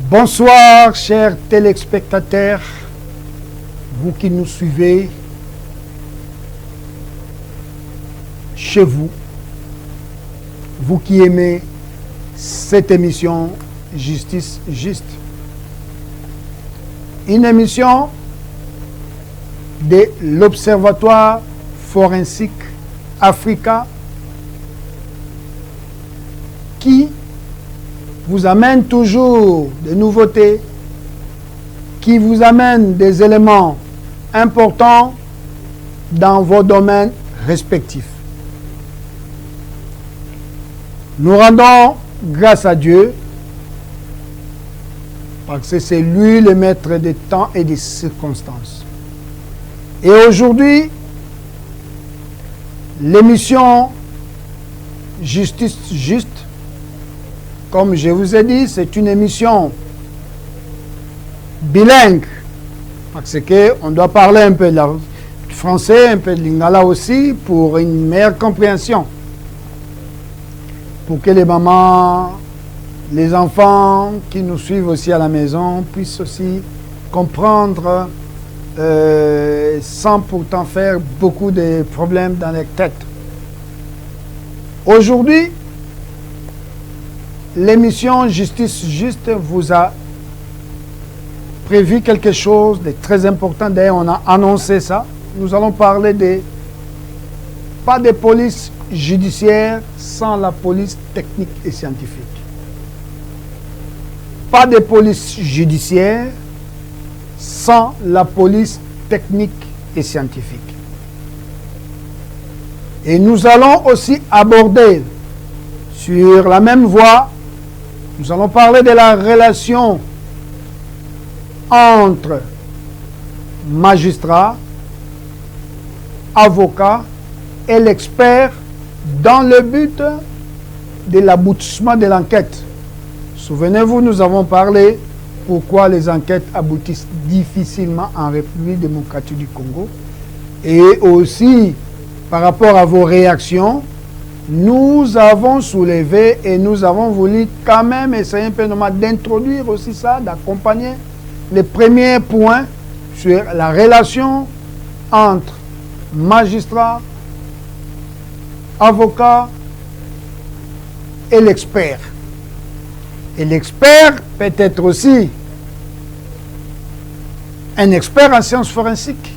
Bonsoir, chers téléspectateurs, vous qui nous suivez chez vous, vous qui aimez cette émission Justice Juste. Une émission de l'Observatoire forensique Africa qui vous amène toujours des nouveautés, qui vous amène des éléments importants dans vos domaines respectifs. Nous rendons grâce à Dieu parce que c'est lui le maître des temps et des circonstances. Et aujourd'hui, l'émission Justice Juste, comme je vous ai dit, c'est une émission bilingue, parce qu'on doit parler un peu de français, un peu de lingala aussi, pour une meilleure compréhension. Pour que les mamans, les enfants qui nous suivent aussi à la maison puissent aussi comprendre sans pourtant faire beaucoup de problèmes dans leur tête. Aujourd'hui, l'émission Justice Juste vous a prévu quelque chose de très important. D'ailleurs, on a annoncé ça. Nous allons parler pas de police judiciaire sans la police technique et scientifique. Pas de police judiciaire sans la police technique et scientifique. Et nous allons aussi aborder sur la même voie. Nous allons parler de la relation entre magistrats, avocats et l'expert dans le but de l'aboutissement de l'enquête. Souvenez-vous, nous avons parlé pourquoi les enquêtes aboutissent difficilement en République démocratique du Congo. Et aussi, par rapport à vos réactions, nous avons soulevé et nous avons voulu quand même essayer un peu d'introduire aussi ça, d'accompagner les premiers points sur la relation entre magistrats, avocats et l'expert. Et l'expert peut être aussi un expert en sciences forensiques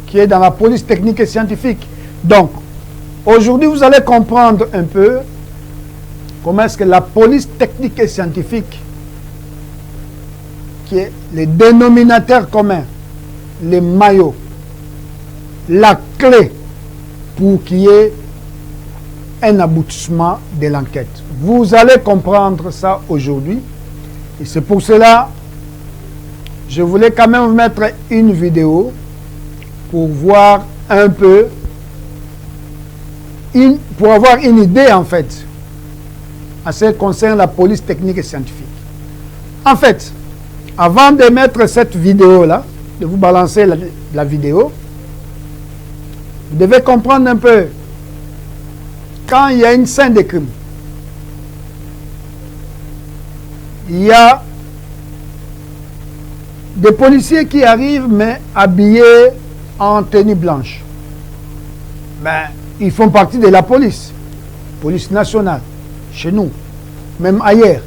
qui est dans la police technique et scientifique. Donc, aujourd'hui, vous allez comprendre un peu comment est-ce que la police technique et scientifique, qui est les dénominateurs communs, les maillots, la clé pour qu'il y ait un aboutissement de l'enquête. Vous allez comprendre ça aujourd'hui. Et c'est pour cela que je voulais quand même vous mettre une vidéo pour voir un peu, pour avoir une idée en fait, en ce qui concerne la police technique et scientifique. En fait, avant de mettre cette vidéo-là, de vous balancer la vidéo, vous devez comprendre un peu, quand il y a une scène de crime, il y a des policiers qui arrivent, mais habillés en tenue blanche. Ben, ils font partie de la police nationale, chez nous, même ailleurs.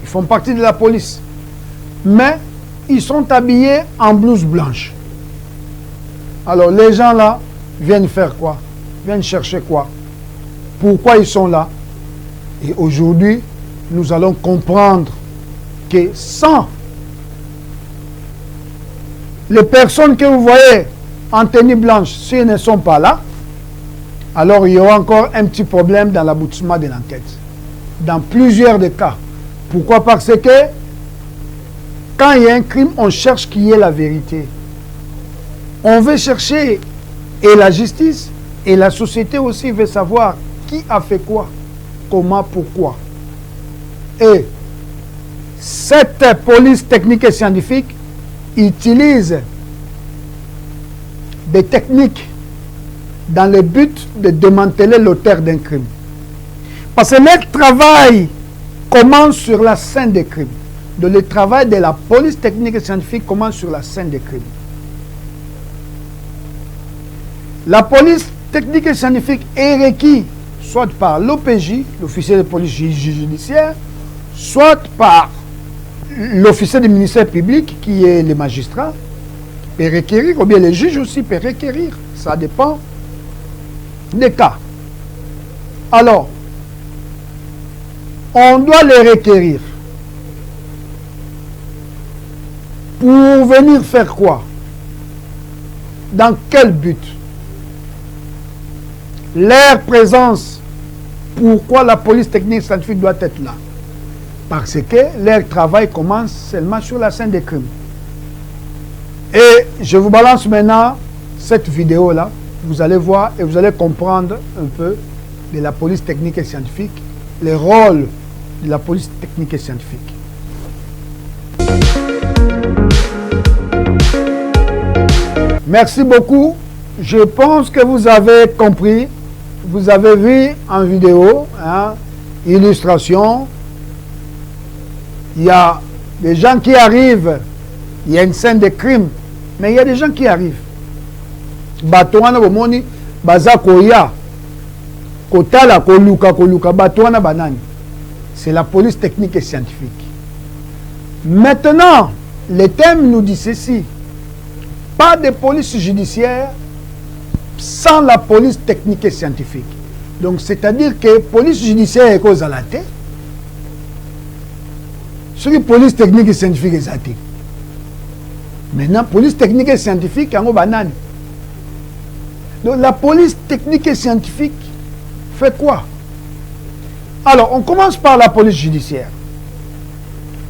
Ils font partie de la police. Mais ils sont habillés en blouse blanche. Alors les gens là viennent faire quoi? Viennent chercher quoi? Pourquoi ils sont là? Et aujourd'hui, nous allons comprendre que sans les personnes que vous voyez en tenue blanche, si elles ne sont pas là, alors il y aura encore un petit problème dans l'aboutissement de l'enquête. Dans plusieurs des cas. Pourquoi? Parce que quand il y a un crime, on cherche qui est la vérité. On veut chercher, et la justice, et la société aussi veut savoir qui a fait quoi, comment, pourquoi. Et cette police technique et scientifique utilise des techniques dans le but de démanteler l'auteur d'un crime. Parce que leur travail commence sur la scène des crimes. Donc le travail de la police technique et scientifique commence sur la scène des crimes. La police technique et scientifique est requise soit par l'OPJ, l'officier de police judiciaire, soit par l'officier du ministère public, qui est le magistrat, peut requérir, ou bien le juge aussi peut requérir. Ça dépend des cas. Alors, on doit les requérir. Pour venir faire quoi? Dans quel but? Leur présence, pourquoi la police technique scientifique doit être là? Parce que leur travail commence seulement sur la scène des crimes. Et je vous balance maintenant cette vidéo-là. Vous allez voir et vous allez comprendre un peu de la police technique et scientifique, le rôle de la police technique et scientifique. Merci beaucoup. Je pense que vous avez compris. Vous avez vu en vidéo, illustration. Il y a des gens qui arrivent. Il y a une scène de crime. Mais il y a des gens qui arrivent. Batouana bomoni baza koya kotala koluka batouana banani. C'est la police technique et scientifique. Maintenant, le thème nous dit ceci. Pas de police judiciaire sans la police technique et scientifique. Donc, c'est-à-dire que la police judiciaire est cause à la tête. Sur la police technique et scientifique est à la tête. Maintenant, la police technique et scientifique, c'est banane. Donc, la police technique et scientifique fait quoi? Alors, on commence par la police judiciaire.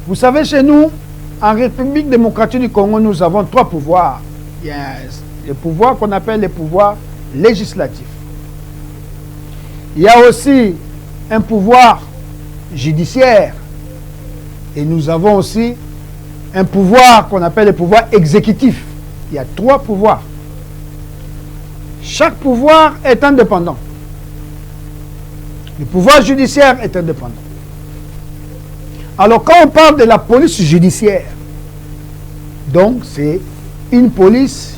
Vous savez, chez nous, en République démocratique du Congo, nous avons 3 pouvoirs. Il y a le pouvoir qu'on appelle le pouvoir législatif. Il y a aussi un pouvoir judiciaire. Et nous avons aussi un pouvoir qu'on appelle le pouvoir exécutif. Il y a 3 pouvoirs. Chaque pouvoir est indépendant. Le pouvoir judiciaire est indépendant. Alors, quand on parle de la police judiciaire, donc c'est une police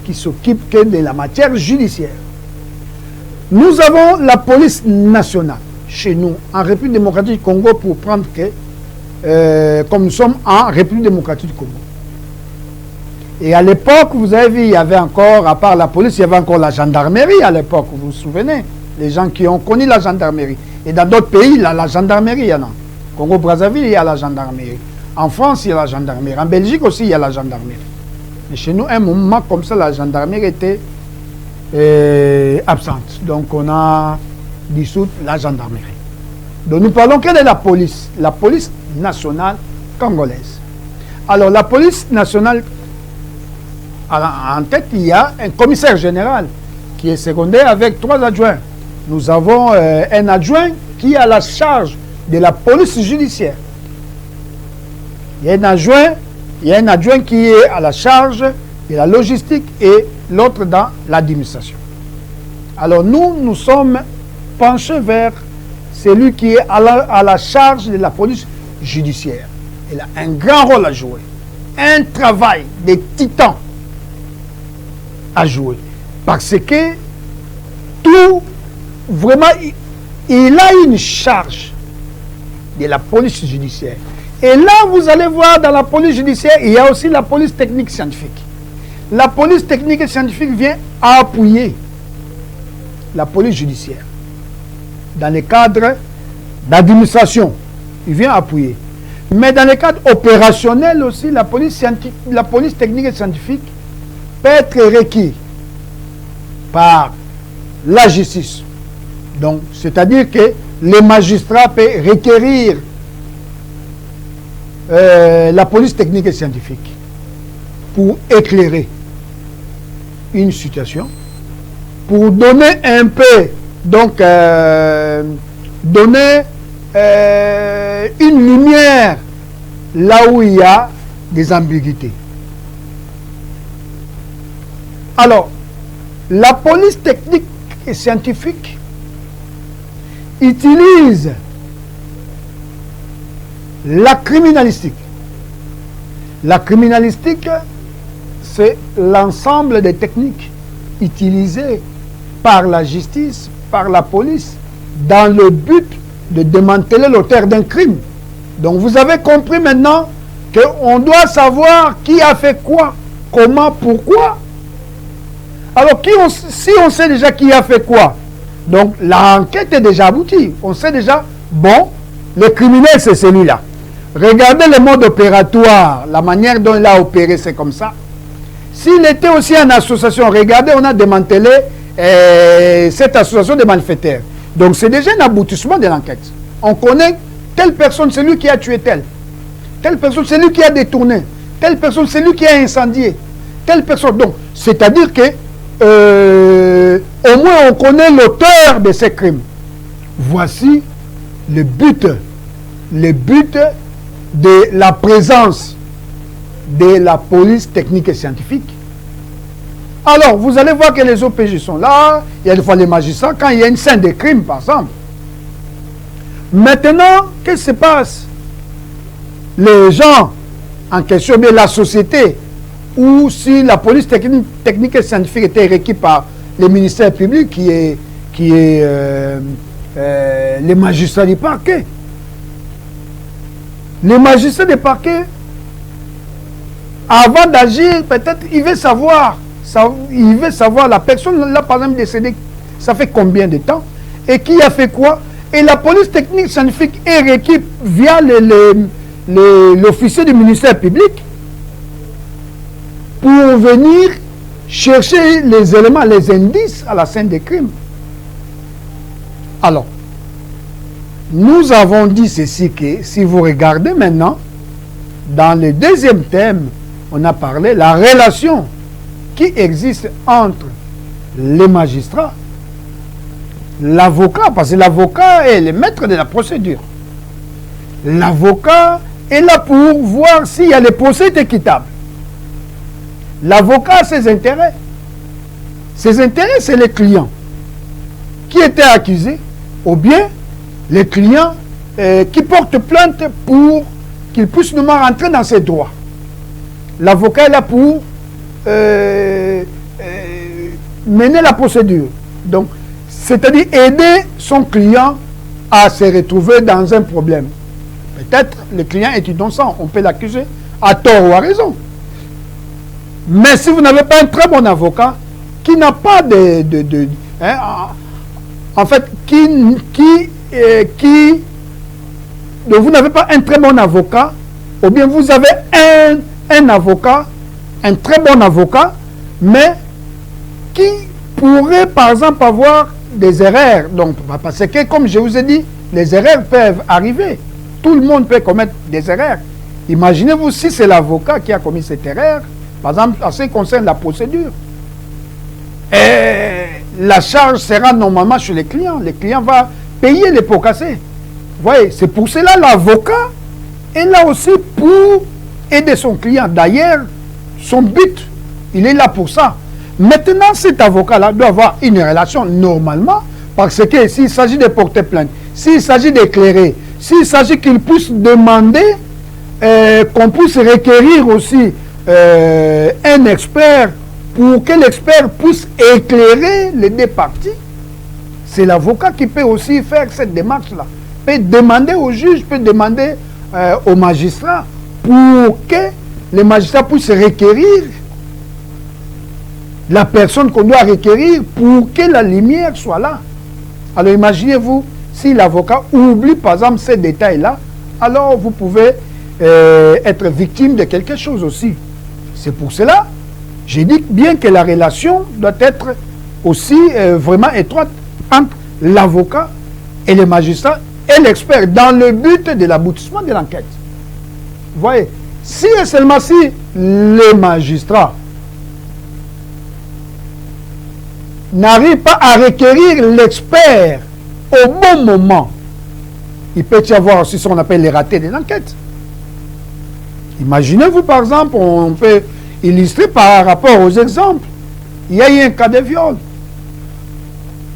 qui s'occupe que de la matière judiciaire. Nous avons la police nationale chez nous, en République démocratique du Congo, pour prendre que, comme nous sommes en République démocratique du Congo. Et à l'époque, vous avez vu, il y avait encore, à part la police, il y avait encore la gendarmerie à l'époque, vous vous souvenez? Les gens qui ont connu la gendarmerie. Et dans d'autres pays, la gendarmerie, il y en a. Congo-Brazzaville, il y a la gendarmerie. En France, il y a la gendarmerie. En Belgique aussi, il y a la gendarmerie. Et chez nous, un moment comme ça, la gendarmerie était absente. Donc, on a dissous la gendarmerie. Donc, nous parlons que de la police nationale congolaise. Alors, la police nationale, en tête, il y a un commissaire général qui est secondé avec 3 adjoints. Nous avons un adjoint qui a la charge de la police judiciaire. Il y a un adjoint qui est à la charge de la logistique et l'autre dans l'administration. Alors nous sommes penchés vers celui qui est à la charge de la police judiciaire. Il a un grand rôle à jouer, un travail de titan à jouer. Parce que tout, vraiment, il a une charge de la police judiciaire. Et là, vous allez voir, dans la police judiciaire, il y a aussi la police technique scientifique. La police technique et scientifique vient appuyer la police judiciaire. Dans le cadre d'administration, il vient appuyer. Mais dans le cadre opérationnel aussi, la police technique et scientifique peut être requise par la justice. Donc, c'est-à-dire que les magistrats peuvent requérir la police technique et scientifique pour éclairer une situation, pour donner un peu, donc donner une lumière là où il y a des ambiguïtés. Alors, la police technique et scientifique utilise la criminalistique. La criminalistique, c'est l'ensemble des techniques utilisées par la justice, par la police, dans le but de démanteler l'auteur d'un crime. Donc vous avez compris maintenant qu'on doit savoir qui a fait quoi, comment, pourquoi. Alors si on sait déjà qui a fait quoi, donc l'enquête est déjà aboutie. On sait déjà, bon, le criminel c'est celui-là. Regardez le mode opératoire, la manière dont il a opéré, c'est comme ça. S'il était aussi en association, regardez, on a démantelé cette association de malfaiteurs. Donc c'est déjà un aboutissement de l'enquête. On connaît telle personne, c'est lui qui a tué tel. Telle personne, c'est lui qui a détourné. Telle personne, c'est lui qui a incendié. Telle personne. Donc, c'est-à-dire que au moins on connaît l'auteur de ces crimes. Voici le but de la présence de la police technique et scientifique. Alors, vous allez voir que les OPJ sont là, il y a des fois les magistrats, quand il y a une scène de crime, par exemple. Maintenant, qu'est-ce qui se passe? Les gens en question, bien la société, ou si la police technique et scientifique était requise par le ministère public, qui est les magistrats du parquet. Les magistrats du parquet, avant d'agir, peut-être, il veut savoir la personne, là, par exemple, décédée, ça fait combien de temps, et qui a fait quoi. Et la police technique scientifique est requise via l'officier du ministère public pour venir chercher les éléments, les indices à la scène des crimes. Alors, nous avons dit ceci que, si vous regardez maintenant, dans le deuxième thème, on a parlé de la relation qui existe entre les magistrats, l'avocat, parce que l'avocat est le maître de la procédure. L'avocat est là pour voir s'il y a les procès équitables. L'avocat a ses intérêts. Ses intérêts, c'est les clients qui étaient accusés, ou bien les clients qui portent plainte pour qu'ils puissent nous rentrer dans ses droits. L'avocat est là pour mener la procédure. Donc, c'est-à-dire aider son client à se retrouver dans un problème. Peut-être le client est innocent, on peut l'accuser à tort ou à raison. Mais si vous n'avez pas un très bon avocat, qui n'a pas en fait, vous n'avez pas un très bon avocat, ou bien vous avez un avocat, un très bon avocat, mais qui pourrait, par exemple, avoir des erreurs. Donc, parce que, comme je vous ai dit, les erreurs peuvent arriver. Tout le monde peut commettre des erreurs. Imaginez-vous si c'est l'avocat qui a commis cette erreur, par exemple, en ce qui concerne la procédure. Et la charge sera normalement chez les clients. Le client va payer les pots cassés. Vous voyez, c'est pour cela l'avocat est là aussi pour aider son client. D'ailleurs, son but, il est là pour ça. Maintenant, cet avocat-là doit avoir une relation normalement, parce que s'il s'agit de porter plainte, s'il s'agit d'éclairer, s'il s'agit qu'il puisse demander qu'on puisse requérir aussi un expert pour que l'expert puisse éclairer les deux parties, c'est l'avocat qui peut aussi faire cette démarche-là. Peut demander au juge, peut demander au magistrat pour que les magistrats puissent requérir la personne qu'on doit requérir pour que la lumière soit là. Alors imaginez-vous, si l'avocat oublie par exemple ces détails-là, alors vous pouvez être victime de quelque chose aussi. C'est pour cela, j'ai dit bien que la relation doit être aussi vraiment étroite entre l'avocat et le magistrat et l'expert dans le but de l'aboutissement de l'enquête. Vous voyez, si et seulement si le magistrat n'arrive pas à requérir l'expert au bon moment, il peut y avoir aussi ce qu'on appelle les ratés de l'enquête. Imaginez-vous, par exemple, on peut illustrer par rapport aux exemples. Il y a eu un cas de viol.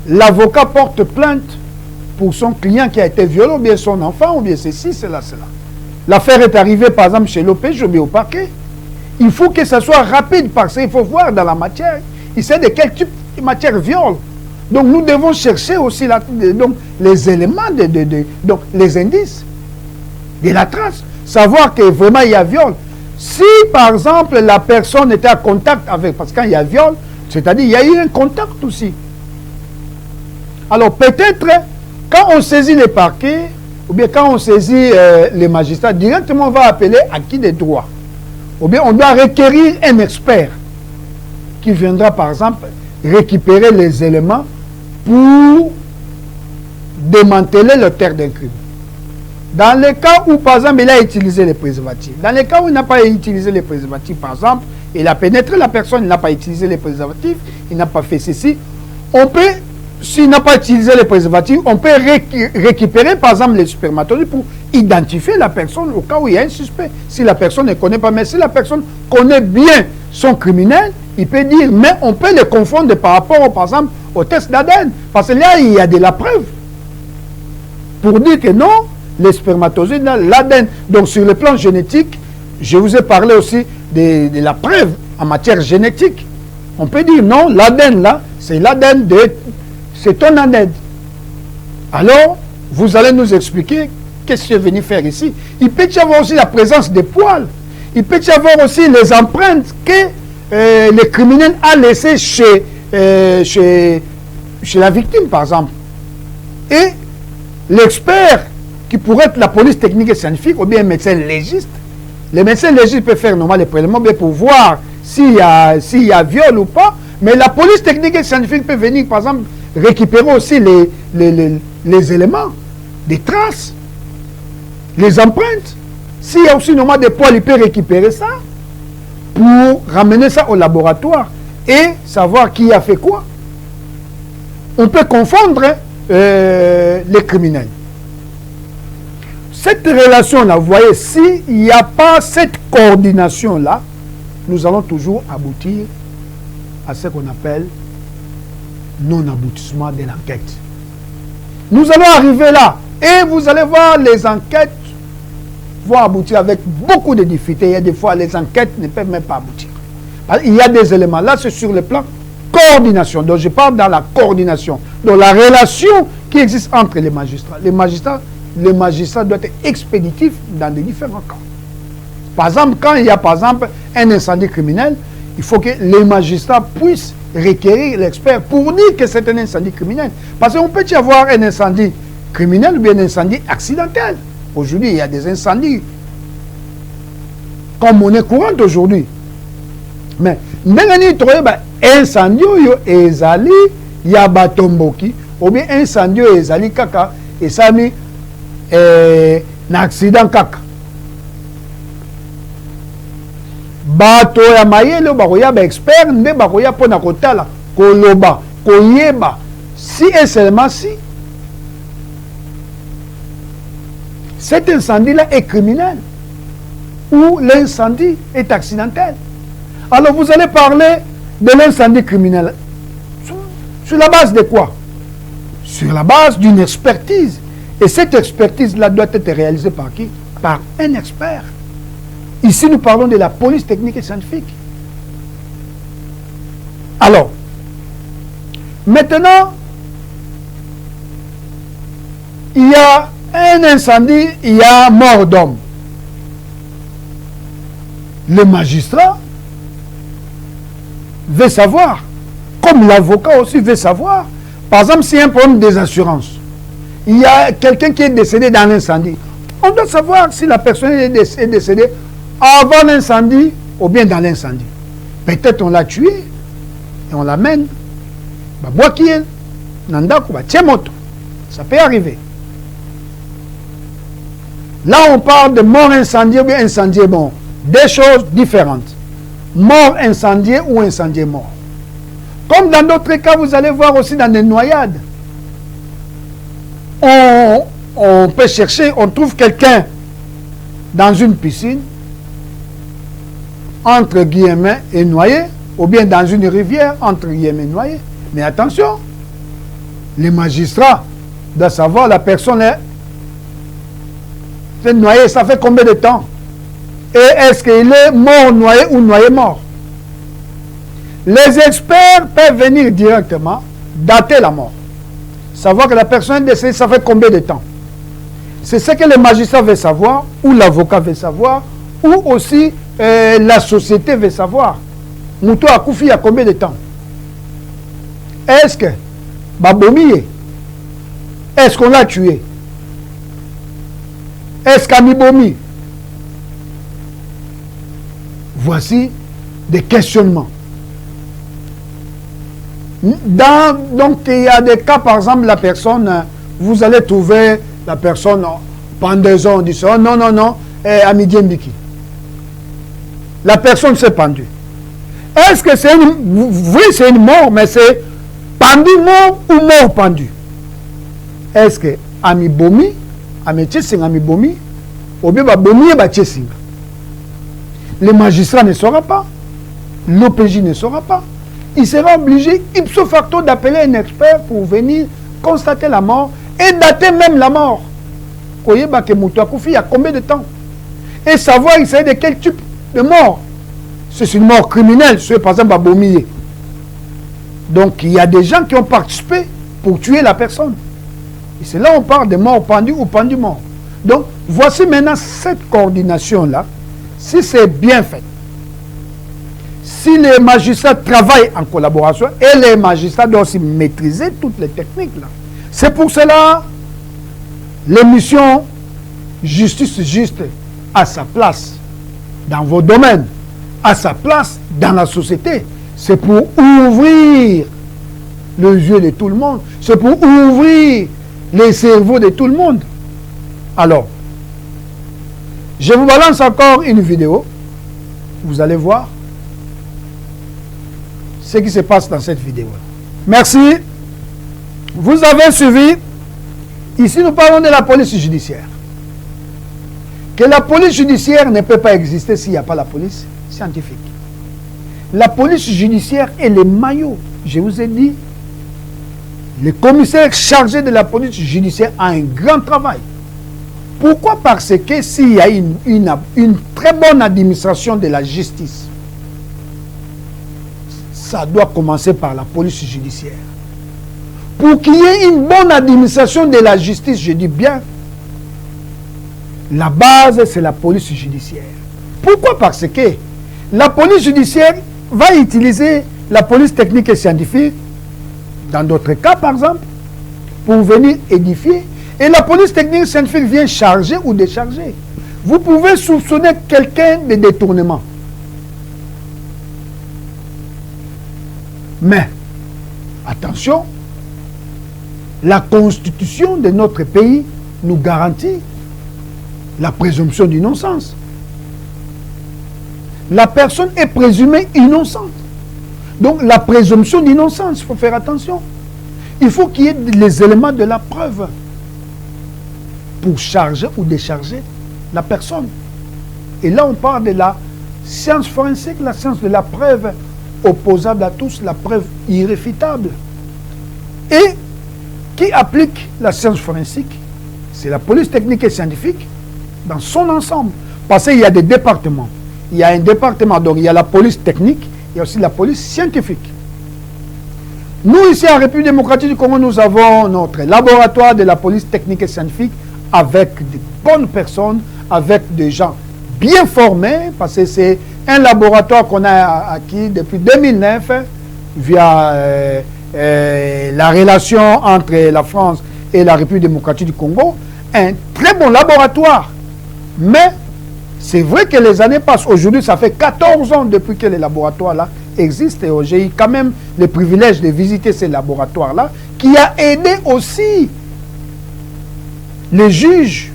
L'avocat porte plainte pour son client qui a été violé, ou bien son enfant, ou bien ceci, cela, cela. L'affaire est arrivée, par exemple, chez l'OPJ, ou bien au parquet. Il faut que ça soit rapide, parce qu'il faut voir dans la matière, il sait de quel type de matière viole. Donc, nous devons chercher aussi donc, les éléments, donc, les indices de la trace. Savoir que vraiment il y a viol. Si, par exemple, la personne était en contact avec, parce que quand il y a viol, c'est-à-dire il y a eu un contact aussi. Alors, peut-être, quand on saisit les parquets, ou bien quand on saisit les magistrats, directement on va appeler acquis des droits. Ou bien on doit requérir un expert qui viendra, par exemple, récupérer les éléments pour démanteler l'auteur d'un crime. Dans le cas où, par exemple, il a utilisé les préservatifs, dans le cas où il n'a pas utilisé les préservatifs, par exemple, il a pénétré la personne, il n'a pas utilisé les préservatifs, il n'a pas fait ceci, on peut, s'il n'a pas utilisé les préservatifs, on peut récupérer, par exemple, les spermatozoïdes pour identifier la personne au cas où il y a un suspect. Si la personne ne connaît pas, mais si la personne connaît bien son criminel, il peut dire, mais on peut le confondre par rapport, par exemple, au test d'ADN. Parce que là, il y a de la preuve. Pour dire que non, les spermatozoïdes, l'ADN. Donc, sur le plan génétique, je vous ai parlé aussi de la preuve en matière génétique. On peut dire, non, l'ADN, là, c'est l'ADN c'est ton ADN. Alors, vous allez nous expliquer qu'est-ce que tu es venu faire ici. Il peut y avoir aussi la présence des poils. Il peut y avoir aussi les empreintes que le criminel a laissées chez la victime, par exemple. Et l'expert, qui pourrait être la police technique et scientifique, ou bien un médecin légiste, le médecin légiste peut faire normalement les prélèvements pour voir s'il y a viol ou pas, mais la police technique et scientifique peut venir, par exemple, récupérer aussi les éléments, des traces, les empreintes. S'il y a aussi normalement des poils, il peut récupérer ça pour ramener ça au laboratoire et savoir qui a fait quoi. On peut confondre les criminels. Cette relation-là, vous voyez, s'il n'y a pas cette coordination-là, nous allons toujours aboutir à ce qu'on appelle non-aboutissement de l'enquête. Nous allons arriver là et vous allez voir les enquêtes vont aboutir avec beaucoup de difficultés. Il y a des fois, les enquêtes ne peuvent même pas aboutir. Il y a des éléments. Là, c'est sur le plan coordination. Donc, je parle dans la coordination. Donc, la relation qui existe entre les magistrats. Les magistrats doivent être expéditifs dans les différents cas. Par exemple, quand il y a, par exemple, un incendie criminel, il faut que les magistrats puissent requérir l'expert pour dire que c'est un incendie criminel. Parce qu'on peut y avoir un incendie criminel ou bien un incendie accidentel. Aujourd'hui, il y a des incendies comme monnaie courante aujourd'hui. Mais, incendie ezali yabatomboki, ou bien incendie ezali kaka, et ça mis un accident kaka. Bato ya mayele bakoya ba expert nde bakoya pona kotala koloba koyeba si et seulement si cet incendie-là est criminel ou l'incendie est accidentel. Alors vous allez parler de l'incendie criminel. Sur la base de quoi? Sur la base d'une expertise. Et cette expertise-là doit être réalisée par qui? Par un expert. Ici, nous parlons de la police technique et scientifique. Alors, maintenant, il y a un incendie, il y a mort d'homme. Le magistrat veut savoir, comme l'avocat aussi veut savoir. Par exemple, s'il y a un problème des assurances, il y a quelqu'un qui est décédé dans l'incendie. On doit savoir si la personne est décédée avant l'incendie ou bien dans l'incendie. Peut-être on l'a tué et on l'amène babwakiel na ndako batie moto. Ça peut arriver. Là, on parle de mort incendiée ou incendié mort. Deux choses différentes. Mort incendié ou incendié mort. Comme dans d'autres cas, vous allez voir aussi dans des noyades. On peut chercher, on trouve quelqu'un dans une piscine, entre guillemets, et noyé, ou bien dans une rivière, entre guillemets, noyé. Mais attention, les magistrats doivent savoir la personne est noyé, ça fait combien de temps? Et est-ce qu'il est mort noyé ou noyé mort? Les experts peuvent venir directement dater la mort. Savoir que la personne est décédée, ça fait combien de temps? C'est ce que le magistrat veut savoir, ou l'avocat veut savoir, ou aussi la société veut savoir. Moutou a koufi il y a combien de temps? Est-ce que Babomiye? Est-ce qu'on l'a tué? Est-ce qu'Amibomi? Voici des questionnements. Donc, il y a des cas, par exemple, la personne, vous allez trouver la personne pendaison, on dit ça, non, non, non, Amidien Biki. La personne s'est pendue. Est-ce que c'est une... Oui, c'est une mort, mais c'est pendu mort ou mort pendu? Est-ce que Amibomi, Amibomi, ou bien Babomi et Batchessing? Le magistrat ne saura pas, l'OPJ ne saura pas. Il sera obligé, ipso facto, d'appeler un expert pour venir constater la mort et dater même la mort. Koyeba ke Moutou Koufi, il y a combien de temps? Et savoir il s'agit de quel type de mort. C'est une mort criminelle, c'est par exemple Babomiye. Donc il y a des gens qui ont participé pour tuer la personne. Et c'est là on parle de mort pendue ou pendu mort. Donc voici maintenant cette coordination-là, si c'est bien fait. Si les magistrats travaillent en collaboration, et les magistrats doivent aussi maîtriser toutes les techniques là. C'est pour cela l'émission Justice Juste à sa place dans vos domaines, à sa place dans la société. C'est pour ouvrir les yeux de tout le monde. C'est pour ouvrir les cerveaux de tout le monde. Alors, je vous balance encore une vidéo. Vous allez voir ce qui se passe dans cette vidéo. Merci. Vous avez suivi. Ici, nous parlons de la police judiciaire. Que la police judiciaire ne peut pas exister s'il n'y a pas la police scientifique. La police judiciaire est le maillot. Je vous ai dit, le commissaire chargé de la police judiciaire a un grand travail. Pourquoi? Parce que s'il y a une très bonne administration de la justice, ça doit commencer par la police judiciaire. Pour qu'il y ait une bonne administration de la justice, je dis bien, la base, c'est la police judiciaire. Pourquoi? Parce que la police judiciaire va utiliser la police technique et scientifique, dans d'autres cas par exemple, pour venir édifier. Et la police technique et scientifique vient charger ou décharger. Vous pouvez soupçonner quelqu'un de détournement. Mais, attention, la constitution de notre pays nous garantit la présomption d'innocence. La personne est présumée innocente. Donc la présomption d'innocence, il faut faire attention. Il faut qu'il y ait les éléments de la preuve pour charger ou décharger la personne. Et là, on parle de la science forensique, la science de la preuve opposable à tous, la preuve irréfutable. Et qui applique la science forensique? C'est la police technique et scientifique dans son ensemble. Parce qu'il y a des départements. Il y a un département, donc il y a la police technique, il y a aussi la police scientifique. Nous, ici en République démocratique du Congo, nous avons notre laboratoire de la police technique et scientifique avec de bonnes personnes, avec des gens bien formés, parce que c'est un laboratoire qu'on a acquis depuis 2009 via la relation entre la France et la République démocratique du Congo. Un très bon laboratoire. Mais c'est vrai que les années passent. Aujourd'hui, ça fait 14 ans depuis que le laboratoire là existe. J'ai eu quand même le privilège de visiter ces laboratoires-là, qui a aidé aussi les juges,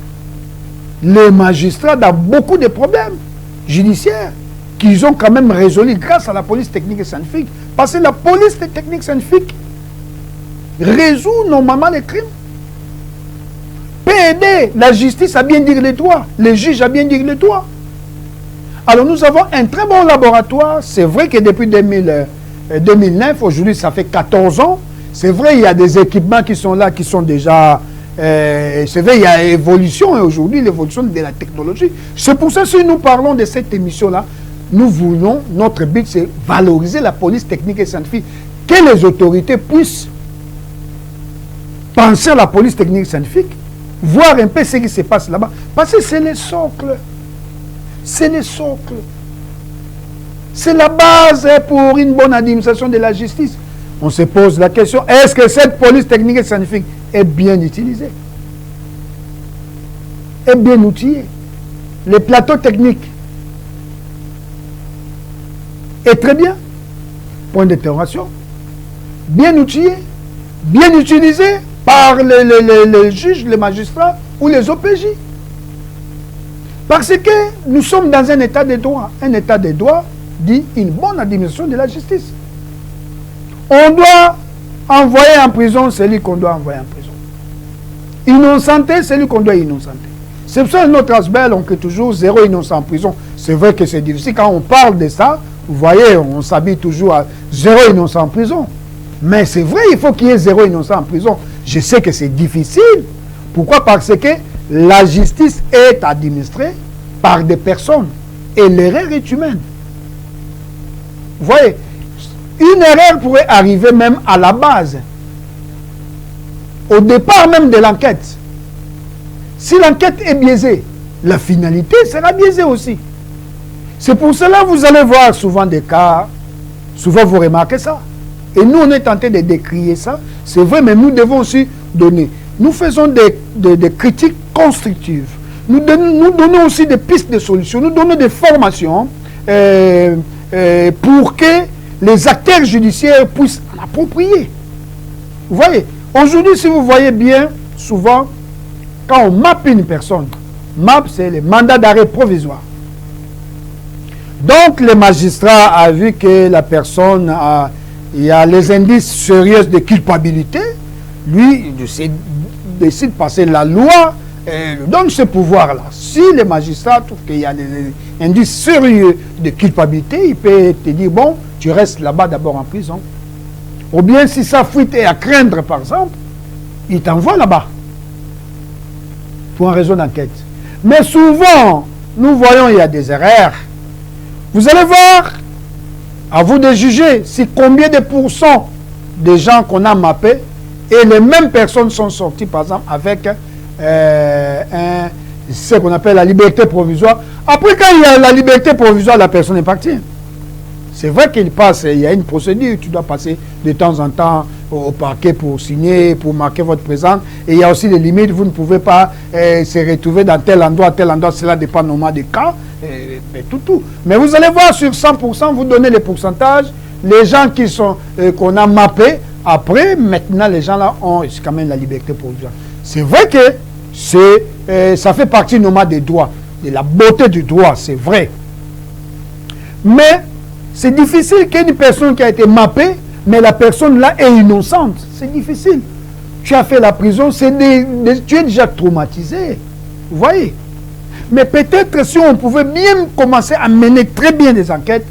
les magistrats dans beaucoup de problèmes judiciaires qu'ils ont quand même résolus grâce à la police technique et scientifique. Parce que la police technique et scientifique résout normalement les crimes. Peut aider la justice à bien dire les droits, les juges à bien dire les droits. Alors nous avons un très bon laboratoire. C'est vrai que depuis 2009, aujourd'hui ça fait 14 ans. C'est vrai, il y a des équipements qui sont là, qui sont déjà... c'est vrai, il y a évolution, et aujourd'hui, l'évolution de la technologie. C'est pour ça que si nous parlons de cette émission-là, nous voulons, notre but, c'est valoriser la police technique et scientifique, que les autorités puissent penser à la police technique et scientifique, voir un peu ce qui se passe là-bas, parce que c'est le socle. C'est le socle. C'est la base pour une bonne administration de la justice. On se pose la question, est-ce que cette police technique et scientifique est bien utilisée? Est bien outillée? Les plateaux techniques est très bien. Point d'interrogation. Bien outillé, bien utilisé par les juges, les magistrats ou les OPJ. Parce que nous sommes dans un état de droit. Un état de droit dit une bonne administration de la justice. On doit envoyer en prison celui qu'on doit envoyer en prison. Innocenter celui qu'on doit innocenter. C'est pour ça que notre Asbel, on crie toujours zéro innocent en prison. C'est vrai que c'est difficile. Quand on parle de ça, vous voyez, on s'habille toujours à zéro innocent en prison. Mais c'est vrai, il faut qu'il y ait zéro innocent en prison. Je sais que c'est difficile. Pourquoi? Parce que la justice est administrée par des personnes. Et l'erreur est humaine. Vous voyez, une erreur pourrait arriver même à la base. Au départ même de l'enquête. Si l'enquête est biaisée, la finalité sera biaisée aussi. C'est pour cela que vous allez voir souvent des cas, souvent vous remarquez ça. Et nous, on est tenté de décrier ça. C'est vrai, mais nous devons aussi donner. Nous faisons des critiques constructives. Nous donnons aussi des pistes de solutions. Nous donnons des formations pour que les acteurs judiciaires puissent en approprier. Vous voyez, aujourd'hui, si vous voyez bien, souvent, quand on mappe une personne, MAP, c'est le mandat d'arrêt provisoire. Donc, le magistrat a vu que la personne il y a les indices sérieux de culpabilité. Lui, il décide de passer la loi et lui donne ce pouvoir-là. Si le magistrat trouve qu'il y a des indices sérieux de culpabilité, il peut te dire, bon, tu restes là-bas d'abord en prison. Ou bien, si sa fuite est à craindre, par exemple, il t'envoie là-bas pour une raison d'enquête. Mais souvent, nous voyons il y a des erreurs. Vous allez voir, à vous de juger, si combien de pourcents des gens qu'on a mappés et les mêmes personnes sont sorties, par exemple, avec ce qu'on appelle la liberté provisoire. Après, quand il y a la liberté provisoire, la personne est partie. C'est vrai qu'il passe, il y a une procédure, tu dois passer de temps en temps au parquet pour signer, pour marquer votre présence. Et il y a aussi des limites, vous ne pouvez pas se retrouver dans tel endroit, cela dépend normalement des cas, mais tout. Mais vous allez voir sur 100%, vous donnez les pourcentages, les gens qui sont qu'on a mappés, après, maintenant, les gens là ont quand même la liberté provisoire. C'est vrai que ça fait partie normalement des droits, de la beauté du droit, c'est vrai. Mais c'est difficile qu'une personne qui a été mappée, mais la personne là est innocente. C'est difficile. Tu as fait la prison, tu es déjà traumatisé. Vous voyez? Mais peut-être si on pouvait bien commencer à mener très bien des enquêtes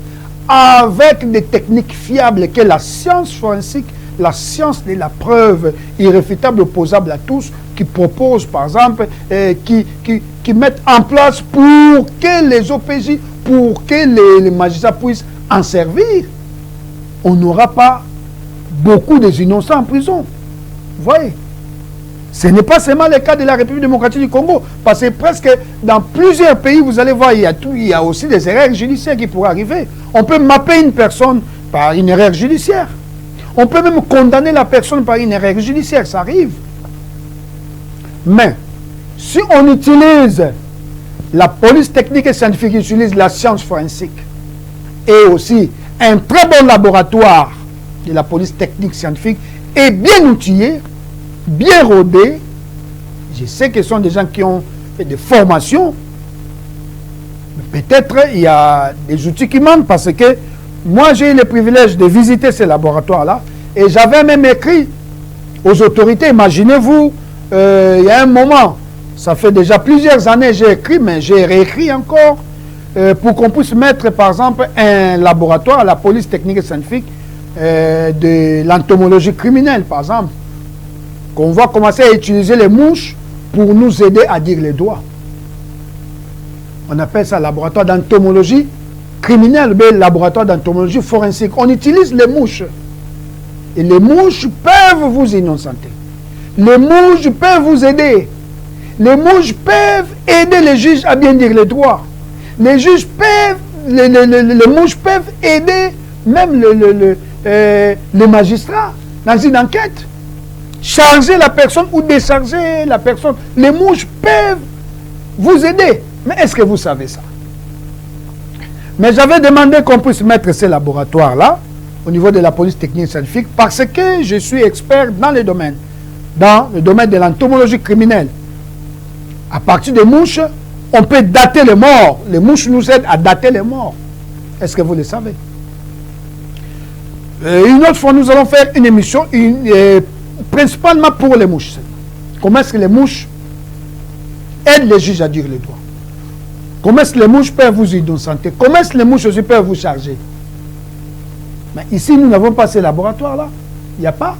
avec des techniques fiables que la science forensique, la science de la preuve irréfutable, opposable à tous, qui propose par exemple, qui mettent en place pour que les OPJ, pour que les magistrats puissent en servir, on n'aura pas beaucoup de innocents en prison. Vous voyez? Ce n'est pas seulement le cas de la République démocratique du Congo, parce que presque dans plusieurs pays, vous allez voir, il y a aussi des erreurs judiciaires qui pourraient arriver. On peut mapper une personne par une erreur judiciaire. On peut même condamner la personne par une erreur judiciaire, ça arrive. Mais, si on utilise la police technique et scientifique, utilise la science forensique, et aussi un très bon laboratoire de la police technique scientifique est bien outillé, bien rodé. Je sais que ce sont des gens qui ont fait des formations. Peut-être il y a des outils qui manquent parce que moi j'ai eu le privilège de visiter ces laboratoires-là et j'avais même écrit aux autorités. Imaginez-vous, il y a un moment, ça fait déjà plusieurs années j'ai écrit, mais j'ai réécrit encore pour qu'on puisse mettre par exemple un laboratoire à la police technique et scientifique de l'entomologie criminelle par exemple, qu'on va commencer à utiliser les mouches pour nous aider à dire les doigts. On appelle ça laboratoire d'entomologie criminelle, mais laboratoire d'entomologie forensique. On utilise les mouches. Et les mouches peuvent vous innocenter. Les mouches peuvent vous aider. Les mouches peuvent aider les juges à bien dire les droits. Les juges peuvent, les mouches peuvent aider même les magistrats dans une enquête. Charger la personne ou décharger la personne. Les mouches peuvent vous aider. Mais est-ce que vous savez ça? Mais j'avais demandé qu'on puisse mettre ces laboratoires-là au niveau de la police technique scientifique parce que je suis expert dans le domaine de l'entomologie criminelle. À partir des mouches, on peut dater les morts. Les mouches nous aident à dater les morts. Est-ce que vous le savez? Une autre fois, nous allons faire une émission principalement pour les mouches. Comment est-ce que les mouches aident les juges à dire les droits? Comment est-ce que les mouches peuvent vous innocenter? Comment est-ce que les mouches aussi peuvent vous charger? Mais ici, nous n'avons pas ces laboratoires-là. Il n'y a pas.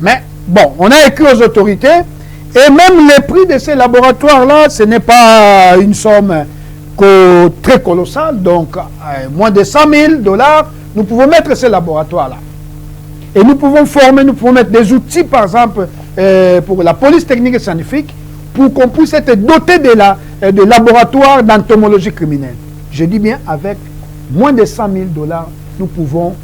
Mais bon, on a écrit aux autorités et même les prix de ces laboratoires-là, ce n'est pas une somme très colossale. Donc, moins de 100 000 $, nous pouvons mettre ces laboratoires-là. Et nous pouvons former, nous pouvons mettre des outils, par exemple, pour la police technique et scientifique, pour qu'on puisse être doté de laboratoires d'entomologie criminelle. Je dis bien avec moins de 100 000 $, nous pouvons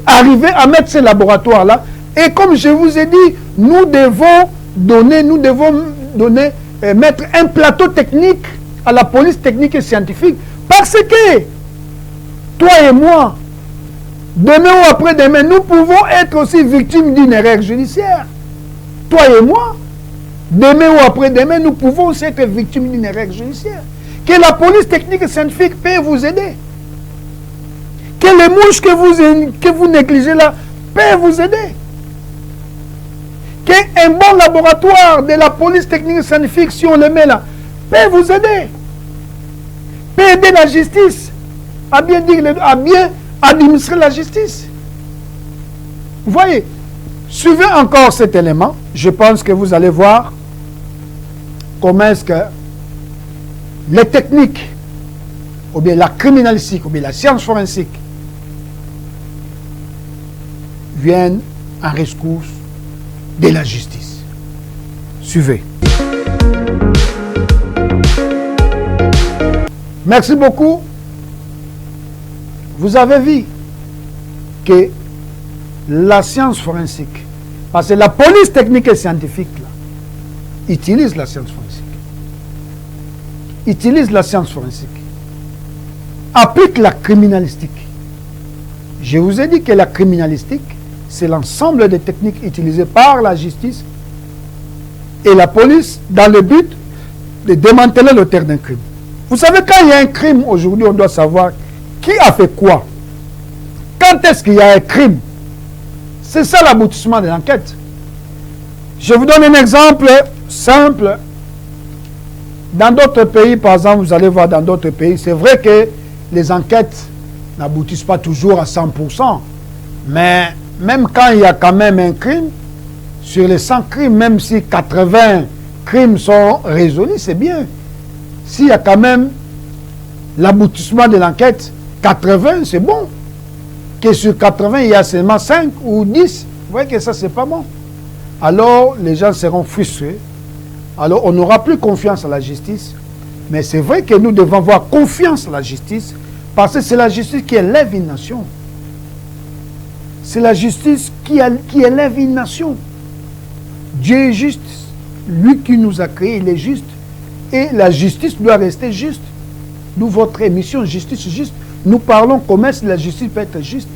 arriver à mettre ces laboratoires-là. Et comme je vous ai dit, nous devons mettre un plateau technique à la police technique et scientifique. Parce que toi et moi, demain ou après-demain, nous pouvons être aussi victimes d'une erreur judiciaire. Toi et moi, demain ou après-demain, nous pouvons aussi être victimes d'une erreur judiciaire. Que la police technique et scientifique peut vous aider. Que les mouches que vous négligez là peuvent vous aider. Qu'un bon laboratoire de la police technique et scientifique, si on le met là, peut vous aider. Peut aider la justice à bien administrer la justice. Vous voyez, suivez encore cet élément. Je pense que vous allez voir comment est-ce que les techniques, ou bien la criminalistique, ou bien la science forensique, viennent en rescousse de la justice. Suivez. Merci beaucoup. Vous avez vu que la science forensique, parce que la police technique et scientifique là, utilise la science forensique. Utilise la science forensique. Applique la criminalistique. Je vous ai dit que la criminalistique, c'est l'ensemble des techniques utilisées par la justice et la police dans le but de démanteler l'auteur d'un crime. Vous savez, quand il y a un crime, aujourd'hui, on doit savoir qui a fait quoi. Quand est-ce qu'il y a un crime? C'est ça l'aboutissement de l'enquête. Je vous donne un exemple simple. Dans d'autres pays, par exemple, vous allez voir dans d'autres pays, c'est vrai que les enquêtes n'aboutissent pas toujours à 100%. Mais même quand il y a quand même un crime, sur les 100 crimes, même si 80 crimes sont résolus, c'est bien. S'il y a quand même l'aboutissement de l'enquête, 80, c'est bon. Que sur 80, il y a seulement 5 ou 10, vous voyez que ça, c'est pas bon. Alors, les gens seront frustrés. Alors, on n'aura plus confiance à la justice. Mais c'est vrai que nous devons avoir confiance à la justice, parce que c'est la justice qui élève une nation. C'est la justice qui élève une nation. Dieu est juste. Lui qui nous a créés, il est juste. Et la justice doit rester juste. D'où votre émission Justice Juste nous parlons comment la justice peut être juste.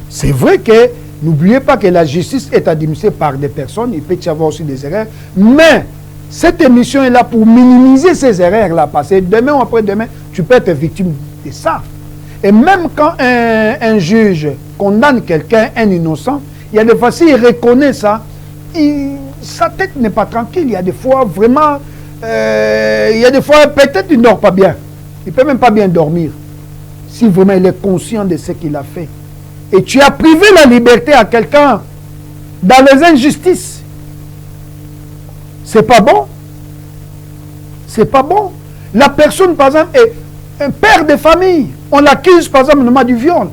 C'est vrai que, n'oubliez pas que la justice est administrée par des personnes, il peut y avoir aussi des erreurs, mais cette émission est là pour minimiser ces erreurs-là, parce que demain ou après-demain, tu peux être victime de ça. Et même quand un juge condamne quelqu'un, un innocent, il y a des fois, s'il reconnaît ça, sa tête n'est pas tranquille. Il y a des fois, vraiment, il y a des fois, peut-être il ne dort pas bien. Il ne peut même pas bien dormir. Si vraiment il est conscient de ce qu'il a fait. Et tu as privé la liberté à quelqu'un dans les injustices. C'est pas bon. C'est pas bon. La personne, par exemple, est un père de famille. On l'accuse, par exemple, notamment du viol.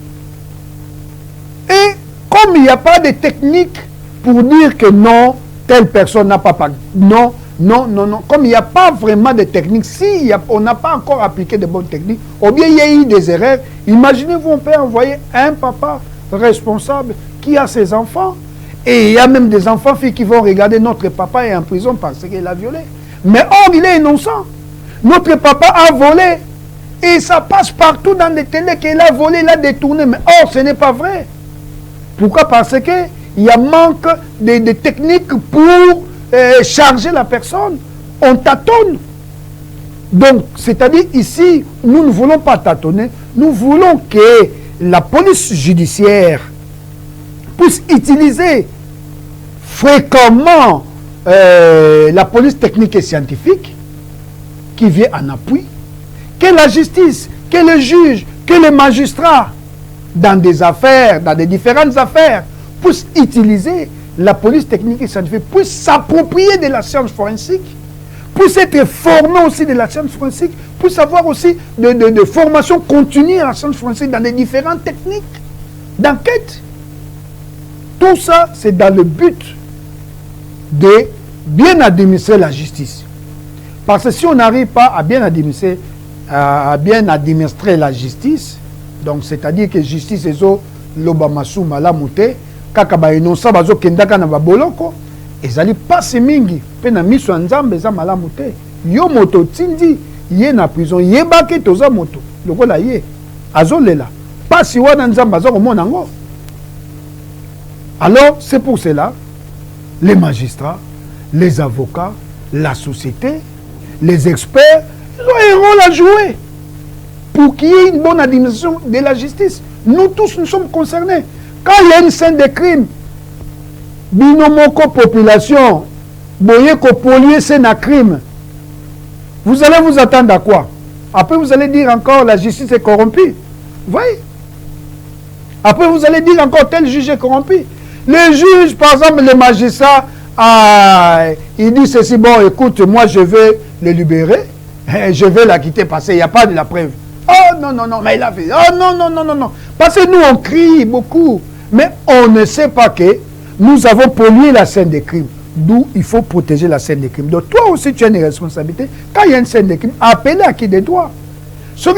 Et comme il n'y a pas de technique pour dire que non, telle personne n'a pas parlé. Non, non, non, non. Comme il n'y a pas vraiment de technique, si on n'a pas encore appliqué de bonnes techniques, ou bien il y a eu des erreurs, imaginez-vous, on peut envoyer un papa responsable qui a ses enfants, et il y a même des enfants filles qui vont regarder notre papa est en prison parce qu'il a violé. Mais or, il est innocent. Notre papa a volé. Et ça passe partout dans les télés qu'il a volé, il a détourné. Mais or, ce n'est pas vrai. Pourquoi? Parce qu'il y a manque de techniques pour charger la personne. On tâtonne. Donc, c'est-à-dire ici, nous ne voulons pas tâtonner. Nous voulons que la police judiciaire puisse utiliser fréquemment la police technique et scientifique qui vient en appui, que la justice, que le juge, que les magistrats, dans des affaires, dans des différentes affaires, puissent utiliser la police technique et scientifique, puissent s'approprier de la science forensique, puissent être formés aussi de la science forensique, puissent avoir aussi de formation continue à la science forensique dans les différentes techniques d'enquête. Tout ça, c'est dans le but de bien administrer la justice. Parce que si on n'arrive pas à bien administrer la justice, donc c'est-à-dire que justice est l'obamasu malamute, kaka ba innocent bazo kendaka na baboloko, ezali passe mingi, pe na miso nzambe za malamute. Yo moto tindi, ye na prison, ye bake toza moto, lokola ye, azolela. Passe wana nzambe bazo komona ngo. Alors, c'est pour cela, les magistrats, les avocats, la société, les experts, ils ont un rôle à jouer pour qu'il y ait une bonne administration de la justice. Nous tous, nous sommes concernés. Quand il y a une scène de crime, binomoko population, boye ko polluer scène à crime, vous allez vous attendre à quoi? Après, vous allez dire encore la justice est corrompue. Vous voyez? Après, vous allez dire encore tel juge est corrompu. Le juge, par exemple, le magistrat, il dit ceci, bon, écoute, moi je vais le libérer, je vais la quitter parce qu'il n'y a pas de la preuve. Oh non, non, non, mais il a fait. Oh non, non, non, non, non. Parce que nous, on crie beaucoup, mais on ne sait pas que nous avons pollué la scène des crimes. D'où il faut protéger la scène des crimes. Donc toi aussi, tu as une responsabilité. Quand il y a une scène de crime, appelez à qui des droits. Tous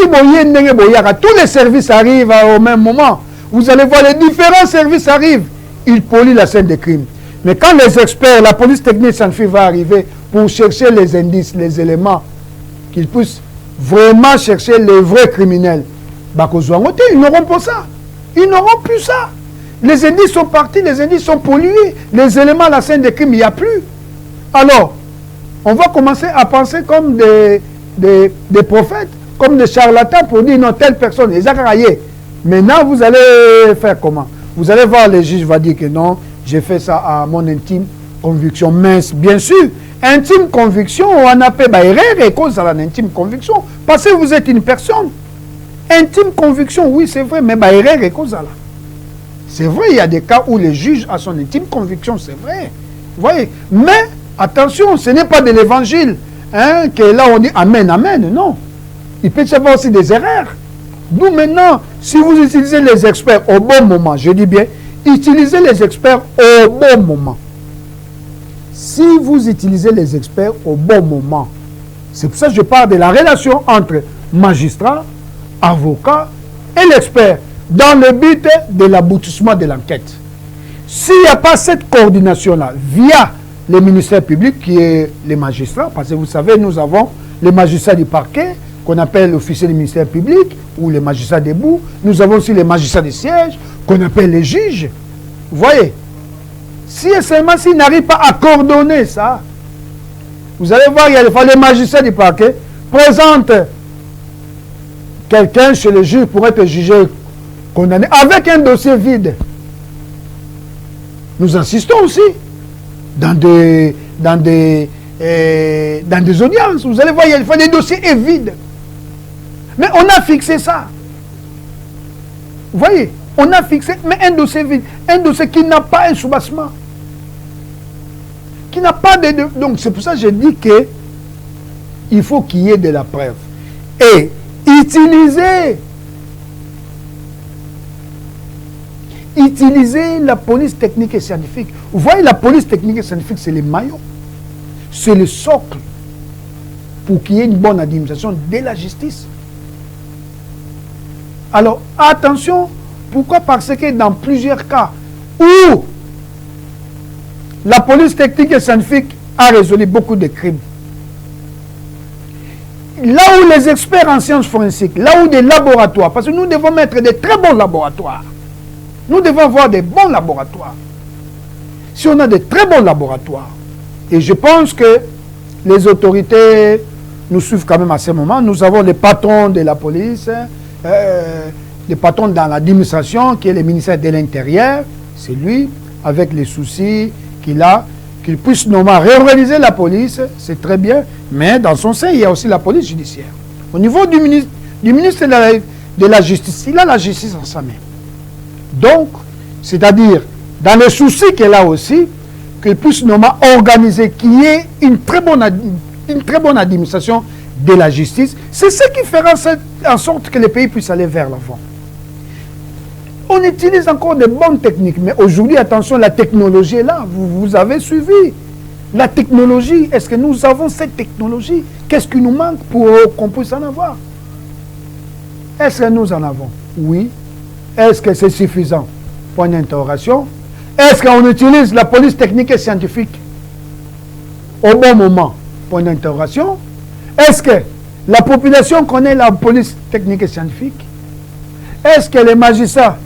les services arrivent au même moment. Vous allez voir, les différents services arrivent. Ils polluent la scène de crime. Mais quand les experts, la police technique scientifique va arriver pour chercher les indices, les éléments, qu'ils puissent vraiment chercher les vrais criminels, ils n'auront pas ça. Ils n'auront plus ça. Les indices sont partis, les indices sont pollués. Les éléments à la scène de crime, il n'y a plus. Alors, on va commencer à penser comme des prophètes, comme des charlatans pour dire non, telle personne, les acaraillés. Maintenant, vous allez faire comment? Vous allez voir, les juges vont dire que non, j'ai fait ça à mon intime conviction. Mais bien sûr, intime conviction, on appelle erreur et cause à l'intime conviction. Parce que vous êtes une personne. Intime conviction, oui, c'est vrai, mais erreur et cause à la. C'est vrai, il y a des cas où le juge a son intime conviction, c'est vrai. Vous voyez? Mais, attention, ce n'est pas de l'évangile. Hein, que là, on dit Amen, Amen. Non. Il peut y avoir aussi des erreurs. D'où maintenant, si vous utilisez les experts au bon moment, je dis bien, utilisez les experts au bon moment. Si vous utilisez les experts au bon moment, c'est pour ça que je parle de la relation entre magistrat, avocat et l'expert, dans le but de l'aboutissement de l'enquête. S'il n'y a pas cette coordination-là, via le ministère public qui est les magistrats, parce que vous savez, nous avons les magistrats du parquet, qu'on appelle l'officier du ministère public ou les magistrats debout. Nous avons aussi les magistrats de siège qu'on appelle les juges. Vous voyez? Si et seulement s'ils n'arrivent pas à coordonner ça, vous allez voir, il y a les magistrats du parquet présentent quelqu'un chez le juge pour être jugé, condamné, avec un dossier vide. Nous insistons aussi dans des audiences. Vous allez voir, il faut des dossiers vides. Mais on a fixé ça. Vous voyez, on a fixé, mais un dossier vide, un dossier qui n'a pas un soubassement, qui n'a pas de... Donc c'est pour ça que je dis que il faut qu'il y ait de la preuve. Et utiliser la police technique et scientifique. Vous voyez, la police technique et scientifique, c'est le maillot. C'est le socle pour qu'il y ait une bonne administration de la justice. Alors, attention, pourquoi? Parce que dans plusieurs cas où la police technique et scientifique a résolu beaucoup de crimes, là où les experts en sciences forensiques, là où des laboratoires, parce que nous devons mettre de très bons laboratoires, nous devons avoir des bons laboratoires. Si on a de très bons laboratoires, et je pense que les autorités nous suivent quand même à ce moment, nous avons les patrons de la police, les patrons dans l'administration, qui est le ministère de l'Intérieur, c'est lui, avec les soucis qu'il a, qu'il puisse normalement réorganiser la police, c'est très bien, mais dans son sein, il y a aussi la police judiciaire. Au niveau du ministre de la Justice, il a la justice en sa main. Donc, c'est-à-dire, dans le souci qu'il a aussi, qu'il puisse normalement organiser, qu'il y ait une très bonne administration de la justice, c'est ce qui fera en sorte que le pays puisse aller vers l'avant. On utilise encore de bonnes techniques, mais aujourd'hui, attention, la technologie est là, vous avez suivi. La technologie, est-ce que nous avons cette technologie? Qu'est-ce qui nous manque pour qu'on puisse en avoir? Est-ce que nous en avons? Oui. Est-ce que c'est suffisant? Point d'interrogation. Est-ce qu'on utilise la police technique et scientifique au bon moment? Point d'interrogation. Est-ce que la population connaît la police technique et scientifique? Est-ce que les magistrats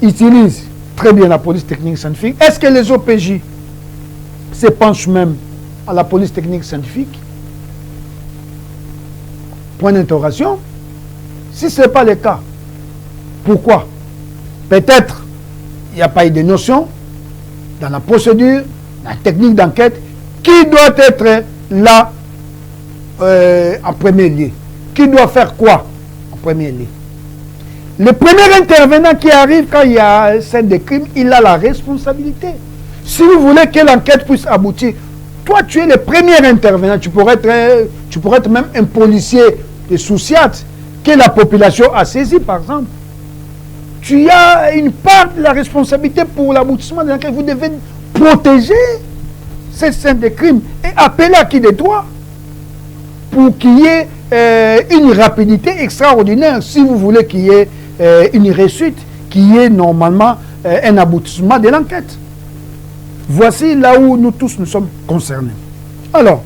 utilisent très bien la police technique et scientifique? Est-ce que les OPJ se penchent même à la police technique et scientifique? Point d'interrogation. Si ce n'est pas le cas, pourquoi? Peut-être il n'y a pas eu de notion dans la procédure, la technique d'enquête, qui doit être là en premier lieu. Qui doit faire quoi en premier lieu? Le premier intervenant qui arrive quand il y a un scène de crime, il a la responsabilité. Si vous voulez que l'enquête puisse aboutir, toi tu es le premier intervenant, tu pourrais être même un policier de Soussiat que la population a saisi par exemple. Tu as une part de la responsabilité pour l'aboutissement de l'enquête. Vous devez protéger ces scènes de crime et appeler à qui de droit pour qu'il y ait une rapidité extraordinaire si vous voulez qu'il y ait une réussite, qu'il y ait normalement un aboutissement de l'enquête. Voici là où nous tous nous sommes concernés. Alors,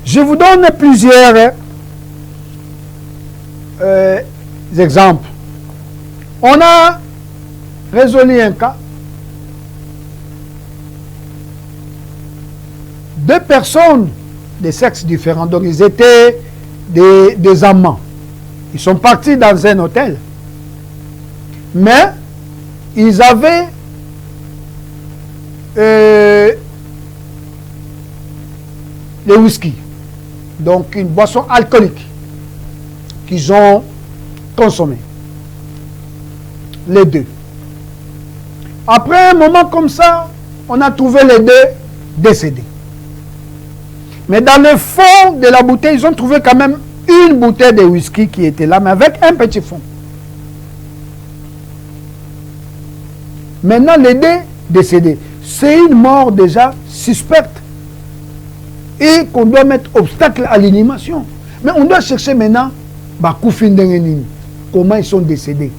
je vous donne plusieurs exemples. On a résolu un cas. Deux personnes de sexes différents, donc ils étaient des amants. Ils sont partis dans un hôtel. Mais ils avaient le whisky, donc une boisson alcoolique qu'ils ont consommée. Les deux. Après un moment comme ça, on a trouvé les deux décédés. Mais dans le fond de la bouteille, ils ont trouvé quand même une bouteille de whisky qui était là, mais avec un petit fond. Maintenant, les deux décédés. C'est une mort déjà suspecte. Et qu'on doit mettre obstacle à l'inhumation. Mais on doit chercher maintenant comment ils sont décédés.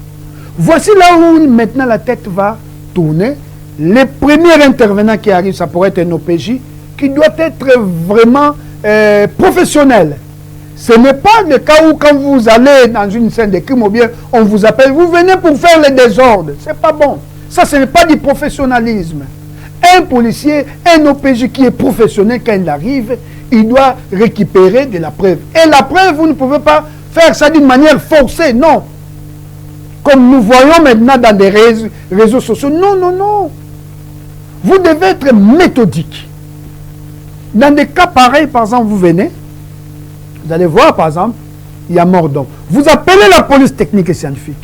Voici là où maintenant la tête va tourner. Le premier intervenant qui arrive, ça pourrait être un OPJ, qui doit être vraiment professionnel. Ce n'est pas le cas où quand vous allez dans une scène de crime ou bien on vous appelle, vous venez pour faire le désordre. C'est pas bon. Ça, ce n'est pas du professionnalisme. Un policier, un OPJ qui est professionnel, quand il arrive, il doit récupérer de la preuve. Et la preuve, vous ne pouvez pas faire ça d'une manière forcée, non. Comme nous voyons maintenant dans des réseaux sociaux. Non, non, non. Vous devez être méthodique. Dans des cas pareils, par exemple, vous venez, vous allez voir, par exemple, il y a mort d'homme. Vous appelez la police technique et scientifique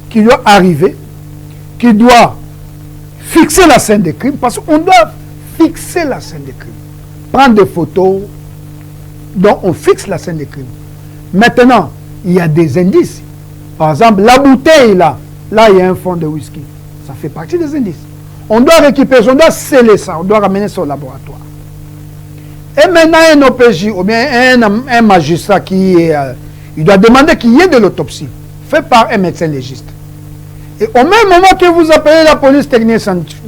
qui doit arriver, qui doit fixer la scène de crime, parce qu'on doit fixer la scène de crime. Prendre des photos, donc on fixe la scène de crime. Maintenant, il y a des indices. Par exemple, la bouteille là, il y a un fond de whisky. Ça fait partie des indices. On doit récupérer, on doit sceller ça, on doit ramener ça au laboratoire. Et maintenant, un OPJ ou bien un magistrat il doit demander qu'il y ait de l'autopsie, fait par un médecin légiste. Et au même moment que vous appelez la police technique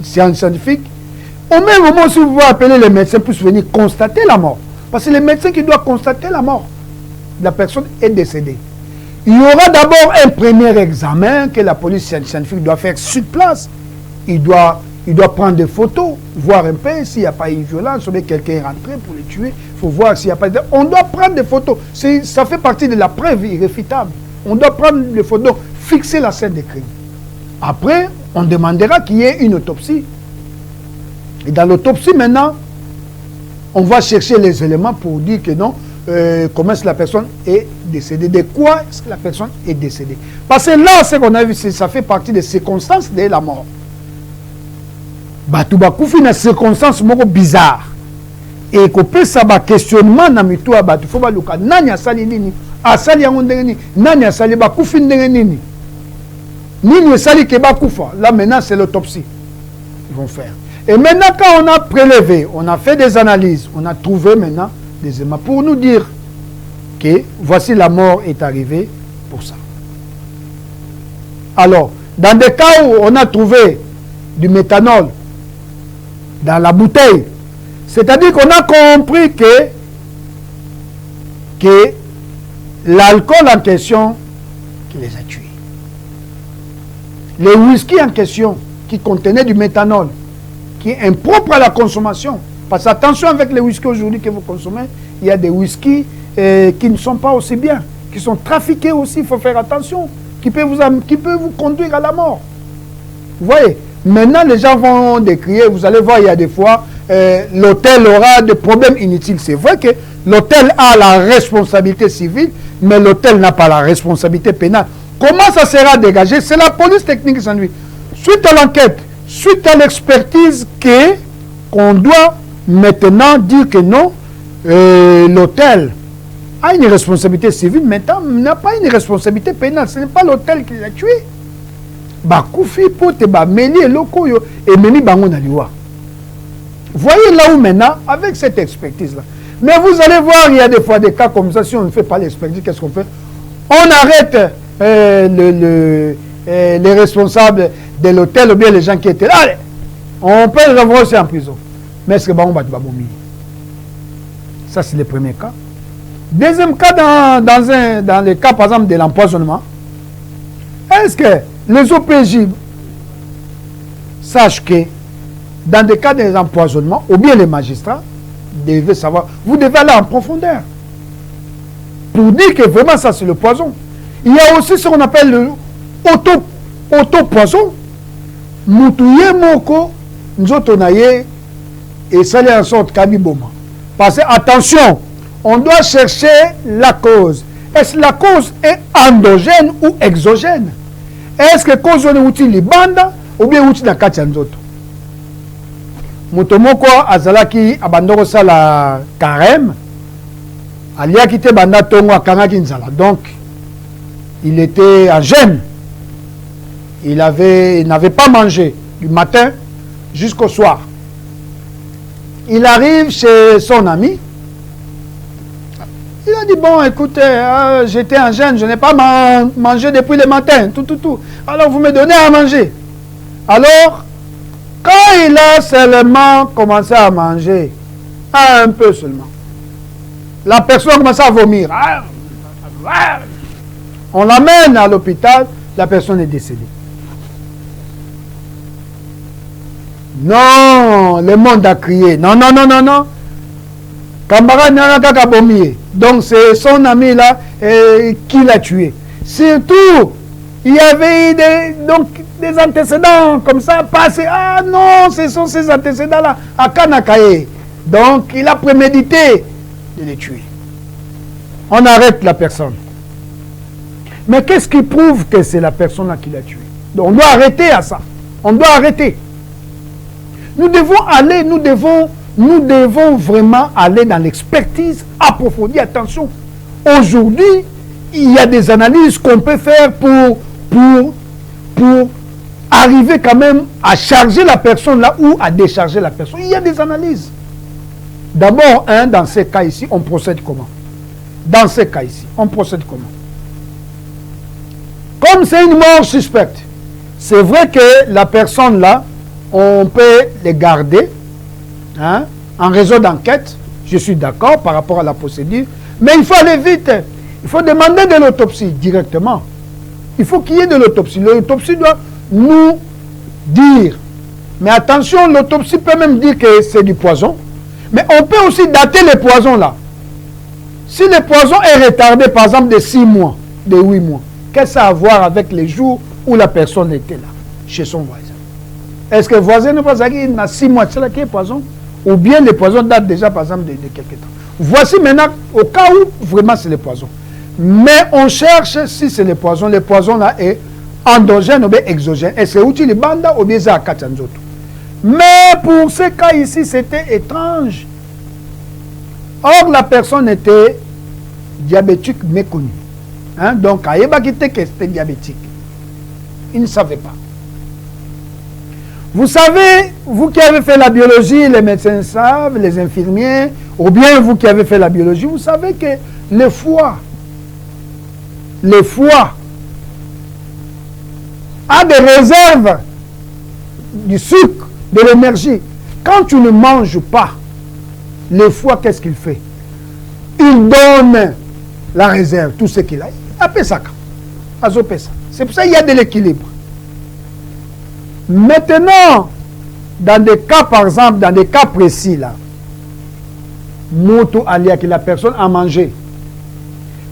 scientifique, au même moment si vous appelez les médecins pour venir constater la mort. Parce que c'est les médecins qui doivent constater la mort. La personne est décédée. Il y aura d'abord un premier examen que la police scientifique doit faire sur place. Il doit prendre des photos, voir un peu s'il n'y a pas eu violence, ou bien quelqu'un est rentré pour les tuer. Il faut voir s'il n'y a pas... On doit prendre des photos. Ça fait partie de la preuve irréfutable. On doit prendre les photos, fixer la scène de crime. Après, on demandera qu'il y ait une autopsie. Et dans l'autopsie, maintenant, on va chercher les éléments pour dire que non, comment est-ce que la personne est décédée, de quoi est-ce que la personne est décédée. Parce que là, ce qu'on a vu, ça fait partie des circonstances de la mort. Batu bakoufi une circonstance bizarre. Et qu'on peut savoir questionnement dans mitou à batu, faut pas luka nani asali nini, asali yango ndenge nini, nani asali bakoufi ndenge nini. Nini asali ke bakoufa. Là maintenant c'est l'autopsie. Ils vont faire. Et maintenant quand on a prélevé, on a fait des analyses, on a trouvé maintenant des éléments pour nous dire que voici la mort est arrivée pour ça. Alors, dans des cas où on a trouvé du méthanol dans la bouteille, c'est-à-dire qu'on a compris que l'alcool en question qui les a tués. Les whisky en question qui contenaient du méthanol, qui est impropre à la consommation. Parce que attention avec les whisky aujourd'hui que vous consommez, il y a des whisky qui ne sont pas aussi bien, qui sont trafiqués aussi, il faut faire attention, qui peut vous conduire à la mort. Vous voyez? Maintenant, les gens vont décrier, vous allez voir, il y a des fois, l'hôtel aura des problèmes inutiles. C'est vrai que l'hôtel a la responsabilité civile, mais l'hôtel n'a pas la responsabilité pénale. Comment ça sera dégagé? C'est la police technique qui s'ennuie. Suite à l'enquête, suite à l'expertise qu'on doit maintenant dire que non, l'hôtel a une responsabilité civile, mais n'a pas une responsabilité pénale. Ce n'est pas l'hôtel qui l'a tué. Bakoufi pote ba meli eloko yo et meni bango na liwa. Voyez là où maintenant, avec cette expertise-là. Mais vous allez voir, il y a des fois des cas comme ça, si on ne fait pas l'expertise, qu'est-ce qu'on fait? On arrête les responsables de l'hôtel ou bien les gens qui étaient là. Allez, on peut les avoir aussi en prison. Mais est-ce que bango bat babomi? Ça, c'est le premier cas. Deuxième cas, dans le cas, par exemple, de l'empoisonnement, est-ce que les OPJ sachent que dans des cas d'empoisonnement, ou bien les magistrats devaient savoir, vous devez aller en profondeur pour dire que vraiment ça c'est le poison. Il y a aussi ce qu'on appelle le auto-poison. Moutouye moko, nzotonaye, et ça est en sorte kabiboma. Parce que, attention, on doit chercher la cause. Est-ce que la cause est endogène ou exogène? Est-ce que cause est outil libanda ou bien outil na kati nzoto? Mutomoko azalaki abandoko sala carême, aliaki te banda tongo akangaki nzala. Donc il était en jeûne. Il n'avait pas mangé du matin jusqu'au soir. Il arrive chez son ami. Il a dit, bon, écoutez, j'étais en jeûne, je n'ai pas mangé depuis le matin, tout. Alors, vous me donnez à manger. Alors, quand il a seulement commencé à manger, un peu seulement, La personne commence à vomir. On l'amène à l'hôpital, la personne est décédée. Non, le monde a crié. Non, non, non, non, non. Kambara Nyanaka Kabomier. Donc c'est son ami là qui l'a tué. Surtout, il y avait eu des antécédents comme ça passés. Ah non, ce sont ces antécédents-là à Kanakaye. Donc il a prémédité de les tuer. On arrête la personne. Mais qu'est-ce qui prouve que c'est la personne-là qui l'a tué? Donc on doit arrêter à ça. On doit arrêter. Nous devons aller, nous devons vraiment aller dans l'expertise approfondie. Attention, aujourd'hui, il y a des analyses qu'on peut faire pour arriver quand même à charger la personne là ou à décharger la personne. Il y a des analyses. D'abord, dans ces cas ici, on procède comment? Dans ces cas ici, on procède comment? Comme c'est une mort suspecte, c'est vrai que la personne là, on peut les garder en réseau d'enquête. Je suis d'accord par rapport à la procédure, mais il faut aller vite. Il faut demander de l'autopsie directement. Il faut qu'il y ait de l'autopsie. L'autopsie doit nous dire. Mais attention, l'autopsie peut même dire que c'est du poison. Mais on peut aussi dater les poisons là. Si le poison est retardé, par exemple, de 6 mois, de 8 mois, qu'est-ce que ça a à voir avec les jours où la personne était là, chez son voisin? Est-ce que le voisin n'a pas dit qu'il a 6 mois, c'est là qu'il y a poison? Ou bien les poisons datent déjà, par exemple, de quelques temps. Voici maintenant, au cas où vraiment c'est le poison. Mais on cherche si c'est le poison là est endogène ou bien exogène. Et c'est utile, banda ou bien ça à Katsanzoto. Mais pour ce cas ici, c'était étrange. Or, la personne était diabétique méconnue. Donc, Aïeba qui était diabétique. Il ne savait pas. Vous savez, vous qui avez fait la biologie, les médecins savent, les infirmiers, ou bien vous qui avez fait la biologie, vous savez que le foie a des réserves du sucre, de l'énergie. Quand tu ne manges pas, le foie, qu'est-ce qu'il fait? Il donne la réserve, tout ce qu'il a. Appelle ça. C'est pour ça qu'il y a de l'équilibre. Maintenant, dans des cas, par exemple, dans des cas précis, là, Moto alia que la personne a mangé.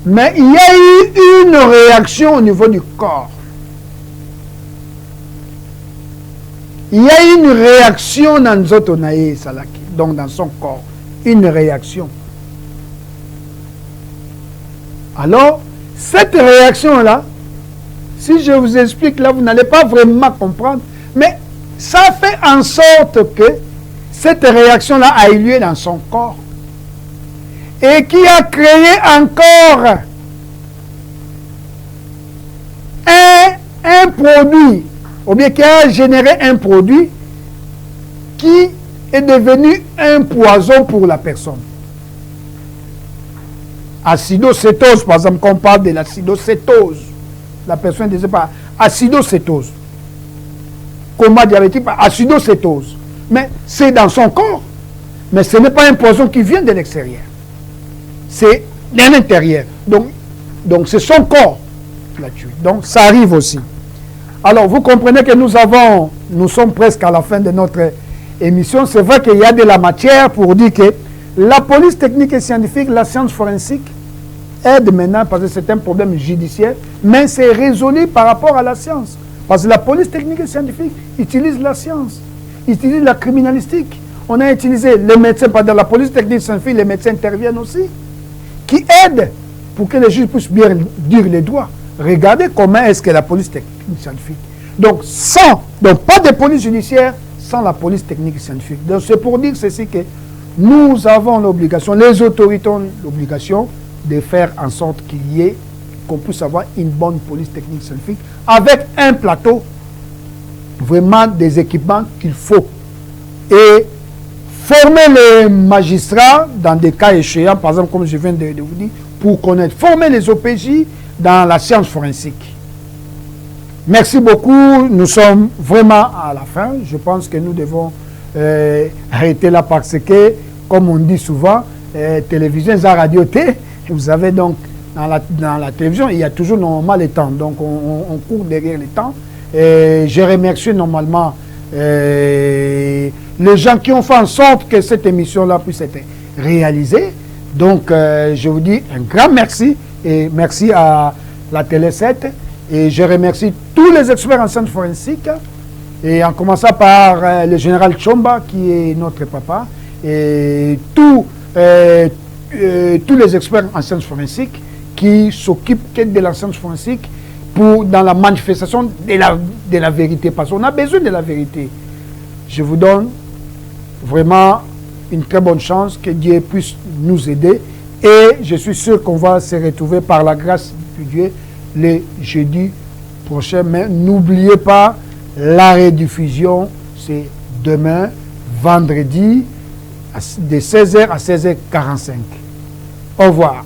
Mais il y a eu une réaction au niveau du corps. Il y a eu une réaction dans Zotonae Salaki, donc dans son corps. Une réaction. Alors, cette réaction-là, si je vous explique là, vous n'allez pas vraiment comprendre, mais ça fait en sorte que cette réaction-là a eu lieu dans son corps et qui a créé encore un produit, ou bien qui a généré un produit qui est devenu un poison pour la personne. Acidocétose, par exemple, quand on parle de l'acidocétose, la personne ne disait pas acidocétose. Coma diabétique, acidocétose. Mais c'est dans son corps. Mais ce n'est pas un poison qui vient de l'extérieur. C'est de l'intérieur. Donc c'est son corps qui l'a tué. Donc ça arrive aussi. Alors vous comprenez que nous sommes presque à la fin de notre émission. C'est vrai qu'il y a de la matière pour dire que la police technique et scientifique, la science forensique, aide maintenant parce que c'est un problème judiciaire, mais c'est résolu par rapport à la science. Parce que la police technique et scientifique utilise la science, utilise la criminalistique. On a utilisé les médecins, pendant la police technique et scientifique, les médecins interviennent aussi, qui aident pour que les juges puissent bien dire les droits. Regardez comment est-ce que la police technique et scientifique. Donc pas de police judiciaire sans la police technique et scientifique. Donc c'est pour dire ceci que nous avons l'obligation, les autorités ont l'obligation de faire en sorte qu'on puisse avoir une bonne police technique scientifique avec un plateau, vraiment des équipements qu'il faut. Et former les magistrats dans des cas échéants, par exemple, comme je viens de vous dire, pour connaître, former les OPJ dans la science forensique. Merci beaucoup. Nous sommes vraiment à la fin. Je pense que nous devons arrêter là parce que, comme on dit souvent, télévision, la radio T. Vous avez donc dans la télévision, il y a toujours normalement les temps. Donc on court derrière les temps. Et je remercie normalement les gens qui ont fait en sorte que cette émission-là puisse être réalisée. Donc je vous dis un grand merci et merci à la Télé 7. Et je remercie tous les experts en sciences forensiques. Et en commençant par le général Chomba, qui est notre papa, et tous les experts en sciences forensiques qui s'occupent de la science forensique dans la manifestation de la vérité, parce qu'on a besoin de la vérité. Je vous donne vraiment une très bonne chance, que Dieu puisse nous aider, et je suis sûr qu'on va se retrouver par la grâce de Dieu le jeudi prochain. Mais n'oubliez pas, la rediffusion, c'est demain, vendredi, de 16h à 16h45. Au revoir.